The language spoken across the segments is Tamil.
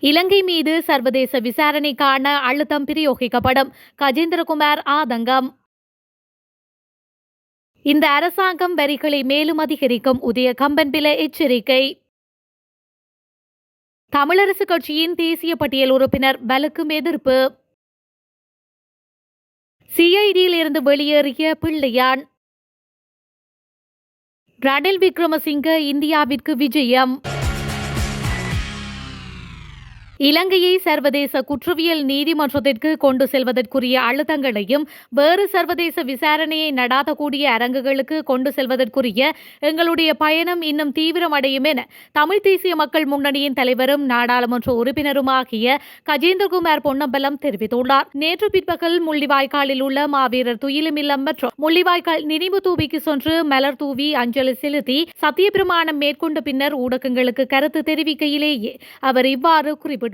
இலங்கை மீது சர்வதேச விசாரணைக்கான அழுத்தம் பிரயோகிக்கப்படும். கஜேந்திரகுமார் ஆதங்கம். இந்த அரசாங்கம் வரிகளை மேலும் அதிகரிக்கும். உதய கம்பன்பில எச்சரிக்கை. தமிழரசு கட்சியின் தேசிய பட்டியல் உறுப்பினர் பலுக்கும் எதிர்ப்பு. சிஐடியில் இருந்து வெளியேறிய பிள்ளையான். ரணில் விக்ரமசிங்க இந்தியாவிற்கு விஜயம். இலங்கையை சர்வதேச குற்றவியல் நீதிமன்றத்திற்கு கொண்டு செல்வதற்குரிய அழுத்தங்களையும் வேறு சர்வதேச விசாரணையை நடாத்தக்கூடிய அரங்குகளுக்கு கொண்டு செல்வதற்குரிய எங்களுடைய பயணம் இன்னும் தீவிரமடையும் என தமிழ் தேசிய மக்கள் முன்னணியின் தலைவரும் நாடாளுமன்ற உறுப்பினருமாகிய கஜேந்திரகுமார் பொன்னம்பலம் தெரிவித்துள்ளார். நேற்று பிற்பகல் முள்ளிவாய்க்காலில் உள்ள மாவீரர் துயிலுமில்லம் மற்றும் முள்ளிவாய்க்கால் நினைவு தூவிக்கு சென்று மலர் தூவி அஞ்சலி செலுத்தி சத்தியப்பிரமாணம் மேற்கொண்ட பின்னர் ஊடகங்களுக்கு கருத்து தெரிவிக்கையிலேயே அவர் இவ்வாறு குறிப்பிட்டார்.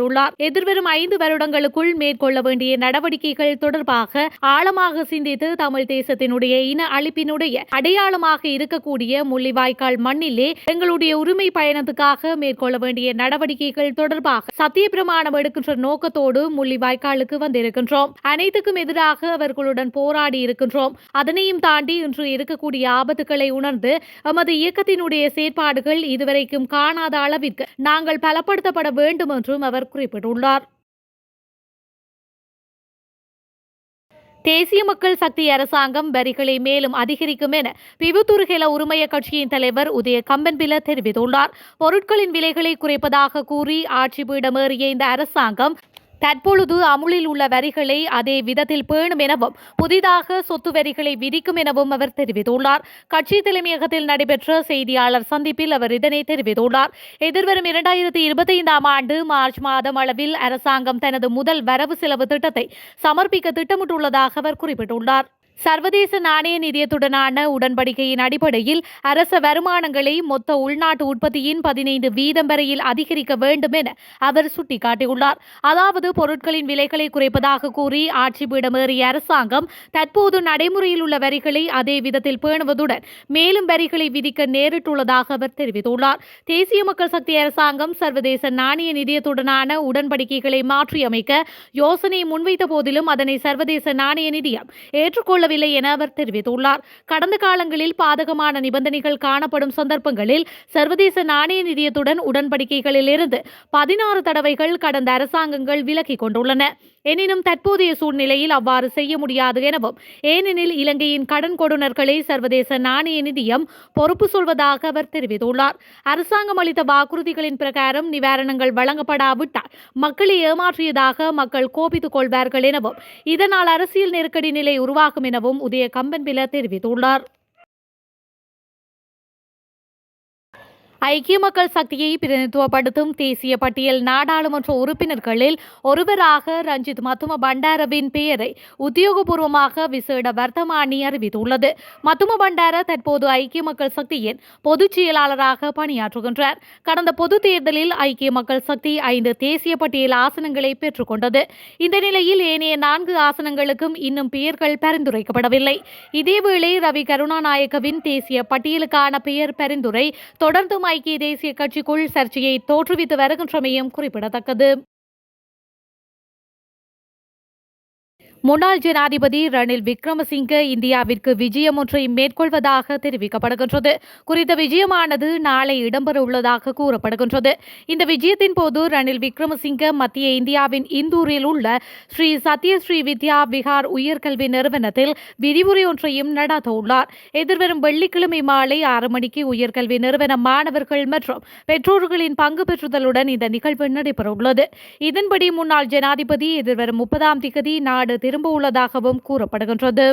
எதிர்வரும் 5 வருடங்களுக்குள் மேற்கொள்ள வேண்டிய நடவடிக்கைகள் தொடர்பாக ஆழமாக சிந்தித்து தமிழ் தேசத்தினுடைய இன அழிப்பினுடைய அடையாளமாக இருக்கக்கூடிய முள்ளிவாய்க்கால் மண்ணிலே எங்களுடைய உரிமை பயணத்துக்காக மேற்கொள்ள வேண்டிய நடவடிக்கைகள் தொடர்பாக சத்திய பிரமாணம் எடுக்கின்ற நோக்கத்தோடு முள்ளிவாய்க்காலுக்கு வந்திருக்கின்றோம். அனைத்துக்கும் எதிராக அவர்களுடன் போராடி இருக்கின்றோம். அதனையும் தாண்டி இன்று இருக்கக்கூடிய ஆபத்துக்களை உணர்ந்து எமது இயக்கத்தினுடைய செயற்பாடுகள் இதுவரைக்கும் காணாத அளவிற்கு நாங்கள் பலப்படுத்தப்பட வேண்டும் என்றும் அவர் குறிப்பிட்டுள்ளார். தேசிய மக்கள் சக்தி அரசாங்கம் வரிகளை மேலும் அதிகரிக்கும் என பிபுத்துருகெல உரிமைய கட்சியின் தலைவர் உதய கம்பன்பில தெரிவித்துள்ளார். பொருட்களின் விலைகளை குறைப்பதாக கூறி ஆட்சி பீடமேறிய இந்த அரசாங்கம் தற்பொழுது அமுலில் உள்ள வரிகளை அதே விதத்தில் பேணும் எனவும் புதிதாக சொத்து வரிகளை விதிக்கும் எனவும் அவர் தெரிவித்துள்ளார். கட்சி தலைமையகத்தில் நடைபெற்ற செய்தியாளர் சந்திப்பில் அவர் இதனை தெரிவித்துள்ளார். எதிர்வரும் 2025 ஆண்டு மார்ச் மாதம் அளவில் அரசாங்கம் தனது முதல் வரவு செலவு திட்டத்தை சமர்ப்பிக்க திட்டமிட்டுள்ளதாக அவர் குறிப்பிட்டுள்ளார். சர்வதேச நாணய நிதியத்துடனான உடன்படிக்கையின் அடிப்படையில் அரச வருமானங்களை மொத்த உள்நாட்டு உற்பத்தியின் 15% வரையில் அதிகரிக்க வேண்டும் என அவர் சுட்டிக்காட்டியுள்ளார். அதாவது பொருட்களின் விலைகளை குறைப்பதாக கூறி ஆட்சி பீடமேறிய அரசாங்கம் தற்போது நடைமுறையில் உள்ள வரிகளை அதே விதத்தில் பேணுவதுடன் மேலும் வரிகளை விதிக்க நேரிட்டுள்ளதாக அவர் தெரிவித்துள்ளார். தேசிய மக்கள் சக்தி அரசாங்கம் சர்வதேச நாணய நிதியத்துடனான உடன்படிக்கைகளை மாற்றியமைக்க யோசனை முன்வைத்த போதிலும் அதனை சர்வதேச நாணய நிதியம் ஏற்றுக்கொள்ள என அவர் தெரிவித்துள்ளார். கடந்த காலங்களில் பாதகமான நிபந்தனைகள் காணப்படும் சந்தர்ப்பங்களில் சர்வதேச நாணய நிதியத்துடன் உடன்படிக்கைகளில் இருந்து 16 தடவைகள் கடந்த அரசாங்கங்கள் விலக்கிக் கொண்டுள்ளன. எனினும் தற்போதைய சூழ்நிலையில் அவ்வாறு செய்ய முடியாது எனவும் ஏனெனில் இலங்கையின் கடன் கொடுனர்களை சர்வதேச நாணய நிதியம் பொறுப்பு சொல்வதாக அவர் தெரிவித்துள்ளார். அரசாங்கம் அளித்த வாக்குறுதிகளின் பிரகாரம் நிவாரணங்கள் வழங்கப்படாவிட்டால் மக்களை ஏமாற்றியதாக மக்கள் கோபித்துக் கொள்வார்கள் எனவும் இதனால் அரசியல் நெருக்கடி நிலை உருவாகும் எனவும் உதய கம்பன்பில தெரிவித்துள்ளார். ஐக்கிய மக்கள் சக்தியை பிரதிநிதித்துவப்படுத்தும் தேசிய பட்டியல் நாடாளுமன்ற உறுப்பினர்களில் ஒருவராக ரஞ்சித் மத்தும பண்டாரவின் பெயரை உத்தியோகபூர்வமாக விசேட வர்த்தமானி அறிவித்துள்ளது. மத்தும பண்டார தற்போது ஐக்கிய மக்கள் சக்தியின் பொதுச் செயலாளராக பணியாற்றுகின்றார். கடந்த பொது தேர்தலில் ஐக்கிய மக்கள் சக்தி 5 தேசிய பட்டியல் ஆசனங்களை பெற்றுக் கொண்டது. இந்த நிலையில் ஏனைய 4 ஆசனங்களுக்கும் இன்னும் பெயர்கள் பரிந்துரைக்கப்படவில்லை. இதேவேளை ரவி கருணாநாயக்கவின் தேசிய பட்டியலுக்கான பெயர் பரிந்துரை தொடர்ந்தும் ஐக்கிய தேசிய கட்சிக்குள் சர்ச்சையை தோற்றுவித்து வருகின்றமையும் குறிப்பிடத்தக்கது. முன்னாள் ஜனாதிபதி ரணில் விக்ரமசிங்க இந்தியாவிற்கு விஜயம் ஒன்றை மேற்கொள்வதாக தெரிவிக்கப்படுகின்றது. குறித்த விஜயமானது நாளை இடம்பெற உள்ளதாக கூறப்படுகின்றது. இந்த விஜயத்தின் போது ரணில் விக்ரமசிங்க மத்திய இந்தியாவின் இந்தூரில் உள்ள ஸ்ரீ சத்ய ஸ்ரீ வித்யா விஹார் உயர்கல்வி நிறுவனத்தில் விரிவுரை ஒன்றையும் நடத்த உள்ளார். எதிர்வரும் வெள்ளிக்கிழமை மாலை 6 மணிக்கு உயர்கல்வி நிறுவன மாணவர்கள் மற்றும் பெற்றோர்களின் பங்கு பெற்றுதலுடன் இந்த நிகழ்வு நடைபெறவுள்ளது. இதன்படி முன்னாள் ஜனாதிபதி எதிர்வரும் 30ஆம் தேதி நாடு திரும்ப உள்ளதாகவும் கூறப்படுகின்றது.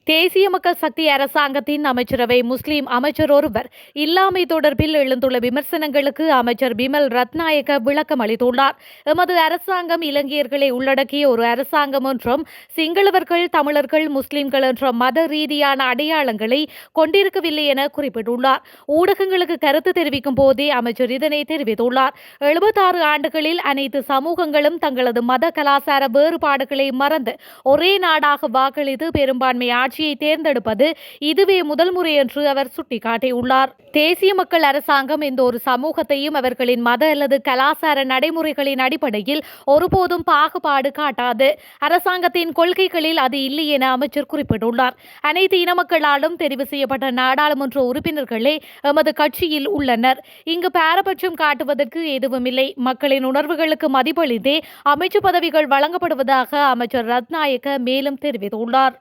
தேசிய மக்கள் சக்தி அரசாங்கத்தின் அமைச்சரவை முஸ்லிம் அமைச்சர் ஒருவர் இல்லாமை தொடர்பில் எழுந்துள்ள விமர்சனங்களுக்கு அமைச்சர் பிமல் ரத்நாயக்க விளக்கம் அளித்துள்ளார். எமது அரசாங்கம் இலங்கையர்களை உள்ளடக்கிய ஒரு அரசாங்கம் என்றும் சிங்களவர்கள், தமிழர்கள், முஸ்லிம்கள் என்ற மத ரீதியான அடையாளங்களை கொண்டிருக்கவில்லை என குறிப்பிட்டுள்ளார். ஊடகங்களுக்கு கருத்து தெரிவிக்கும் போதே அமைச்சர் இதனை தெரிவித்துள்ளார். 76 ஆண்டுகளில் அனைத்து சமூகங்களும் தங்களது மத கலாச்சார வேறுபாடுகளை மறந்து ஒரே நாடாக வாக்களித்து பெரும்பான்மை ஆட்சி கட்சியை தேர்ந்தெடுப்பது இதுவே முதல் முறை என்று அவர் சுட்டிக்காட்டியுள்ளார். தேசிய மக்கள் அரசாங்கம் எந்த ஒரு சமூகத்தையும் அவர்களின் மத அல்லது கலாச்சார நடைமுறைகளின் அடிப்படையில் ஒருபோதும் பாகுபாடு காட்டாது. அரசாங்கத்தின் கொள்கைகளில் அது இல்லை என அமைச்சர் குறிப்பிட்டுள்ளார். அனைத்து இன மக்களாலும் தெரிவு செய்யப்பட்ட நாடாளுமன்ற உறுப்பினர்களே எமது கட்சியில் உள்ளனர். இங்கு பாரபட்சம் காட்டுவதற்கு எதுவுமில்லை. மக்களின் உணர்வுகளுக்கு மதிப்பளித்தே அமைச்சு பதவிகள் வழங்கப்படுவதாக அமைச்சர் ரத்நாயக்க மேலும் தெரிவித்துள்ளார்.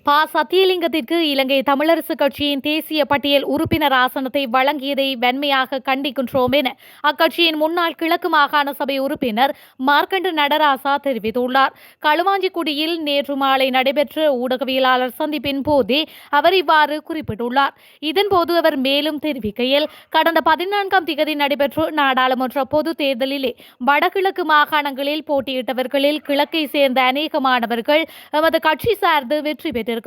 ப. சத்தியலிங்கத்திற்கு இலங்கை தமிழரசு கட்சியின் தேசிய பட்டியல் உறுப்பினர் ஆசனத்தை வழங்கியதை வன்மையாக கண்டிக்கின்றோம் என அக்கட்சியின் முன்னாள் கிழக்கு மாகாண சபை உறுப்பினர் மார்க்கண்டு நடராசா தெரிவித்துள்ளார். களுவாஞ்சிக்குடியில் நேற்று மாலை நடைபெற்ற ஊடகவியலாளர் சந்திப்பின் போதே அவர் இவ்வாறு குறிப்பிட்டுள்ளார். இதன்போது அவர் மேலும் தெரிவிக்கையில், கடந்த 14ஆம் திகதி நடைபெற்ற நாடாளுமன்ற பொது தேர்தலிலே வடகிழக்கு மாகாணங்களில் போட்டியிட்டவர்களில் கிழக்கை சேர்ந்த அநேகமானவர்கள் எமது கட்சி சார்ந்து வெற்றி பெற்றார்கள்.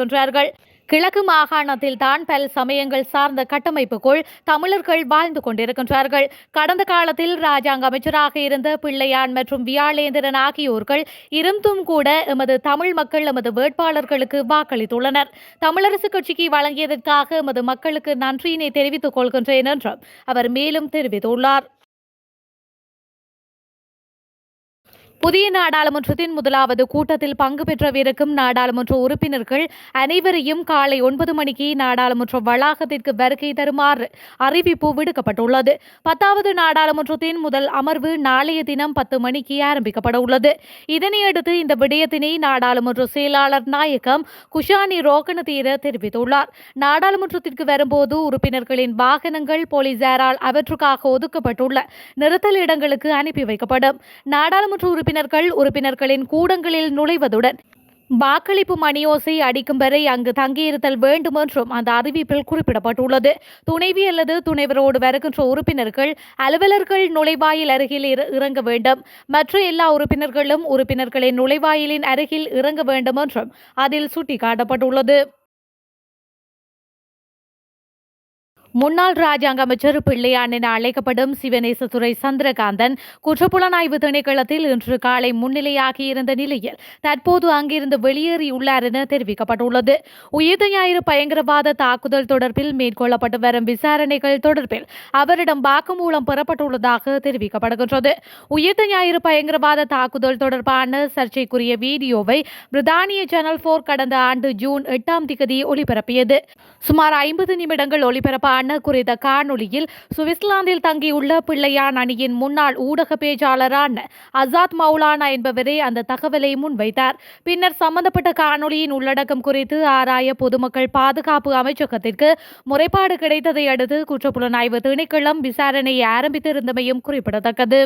கிழக்கு மாகாணத்தில் தான் பல சமயங்கள் சார்ந்த கட்டமைப்புக்குள் தமிழர்கள் வாழ்ந்து கொண்டிருக்கின்றார்கள். கடந்த காலத்தில் ராஜாங்க அமைச்சராக இருந்த பிள்ளையான் மற்றும் வியாழேந்திரன் ஆகியோர்கள் இருந்தும் கூட எமது தமிழ் மக்கள் எமது வேட்பாளர்களுக்கு வாக்களித்துள்ளனர். தமிழரசு கட்சிக்கு வழங்கியதற்காக எமது மக்களுக்கு நன்றியினை தெரிவித்துக் கொள்கின்றேன் என்றும் அவர் மேலும் தெரிவித்துள்ளார். புதிய நாடாளுமன்றத்தின் முதலாவது கூட்டத்தில் பங்கு பெற்றவிருக்கும் நாடாளுமன்ற உறுப்பினர்கள் அனைவரையும் காலை 9 மணிக்கு நாடாளுமன்ற வளாகத்திற்கு வருகை தருமாறு அறிவிப்பு விடுக்கப்பட்டுள்ளது. 10வது நாடாளுமன்றத்தின் முதல் அமர்வு நாளைய தினம் 10 மணிக்கு ஆரம்பிக்கப்பட உள்ளது. இதனையடுத்து இந்த விடயத்தினை நாடாளுமன்ற செயலாளர் நாயகம் குஷானி ரோகணதீர தெரிவித்துள்ளார். நாடாளுமன்றத்திற்கு வரும்போது உறுப்பினர்களின் வாகனங்கள் போலீசாரால் அவற்றுக்காக ஒதுக்கப்பட்டுள்ள நிறுத்தல் இடங்களுக்கு அனுப்பி வைக்கப்படும். நாடாளுமன்ற உறுப்பினர்களின் கூடங்களில் நுழைவதுடன் வாக்களிப்பு மணியோசை அடிக்கும் வரை அங்கு தங்கியிருத்தல் வேண்டும் என்றும் அந்த அறிவிப்பில் குறிப்பிடப்பட்டுள்ளது. துணைவி அல்லது துணைவரோடு வருகின்ற உறுப்பினர்கள் அலுவலர்கள் நுழைவாயில் அருகில் இறங்க வேண்டும். மற்ற எல்லா உறுப்பினர்களும் உறுப்பினர்களின் நுழைவாயிலின் அருகில் இறங்க வேண்டும் என்றும் அதில் சுட்டிக்காட்டப்பட்டுள்ளது. முன்னாள் ராஜாங்க அமைச்சர் பிள்ளையான் என அழைக்கப்படும் சிவநேசத்துறை சந்திரகாந்தன் குற்றப்புலனாய்வு திணைக்களத்தில் இன்று காலை முன்னிலையாகியிருந்த நிலையில் தற்போது அங்கிருந்து வெளியேறியுள்ளார் என தெரிவிக்கப்பட்டுள்ளது. உயிர்த்த ஞாயிறு பயங்கரவாத தாக்குதல் தொடர்பில் மேற்கொள்ளப்பட்டு வரும் விசாரணைகள் தொடர்பில் அவரிடம் வாக்குமூலம் பெறப்பட்டுள்ளதாக தெரிவிக்கப்படுகின்றது. உயிர்த்த ஞாயிறு பயங்கரவாத தாக்குதல் தொடர்பான சர்ச்சைக்குரிய வீடியோவை பிரித்தானிய சேனல் 4 கடந்த ஆண்டு ஜூன் 8ஆம் திகதி ஒளிபரப்பியது. சுமார் 50 நிமிடங்கள் ஒளிபரப்பான குறித்த காணொலியில் சுவிட்சர்லாந்தில் தங்கியுள்ள பிள்ளையான் அணியின் முன்னாள் ஊடக பேச்சாளரான அசாத் மௌலானா என்பவரே அந்த தகவலை முன்வைத்தார். பின்னர் சம்பந்தப்பட்ட காணொலியின் உள்ளடக்கம் குறித்து ஆராய பொதுமக்கள் பாதுகாப்பு அமைச்சகத்திற்கு முறைப்பாடு கிடைத்ததை அடுத்து குற்றப்புலனாய்வு திணைக்களம் விசாரணையை ஆரம்பித்திருந்தமையும் குறிப்பிடத்தக்கது.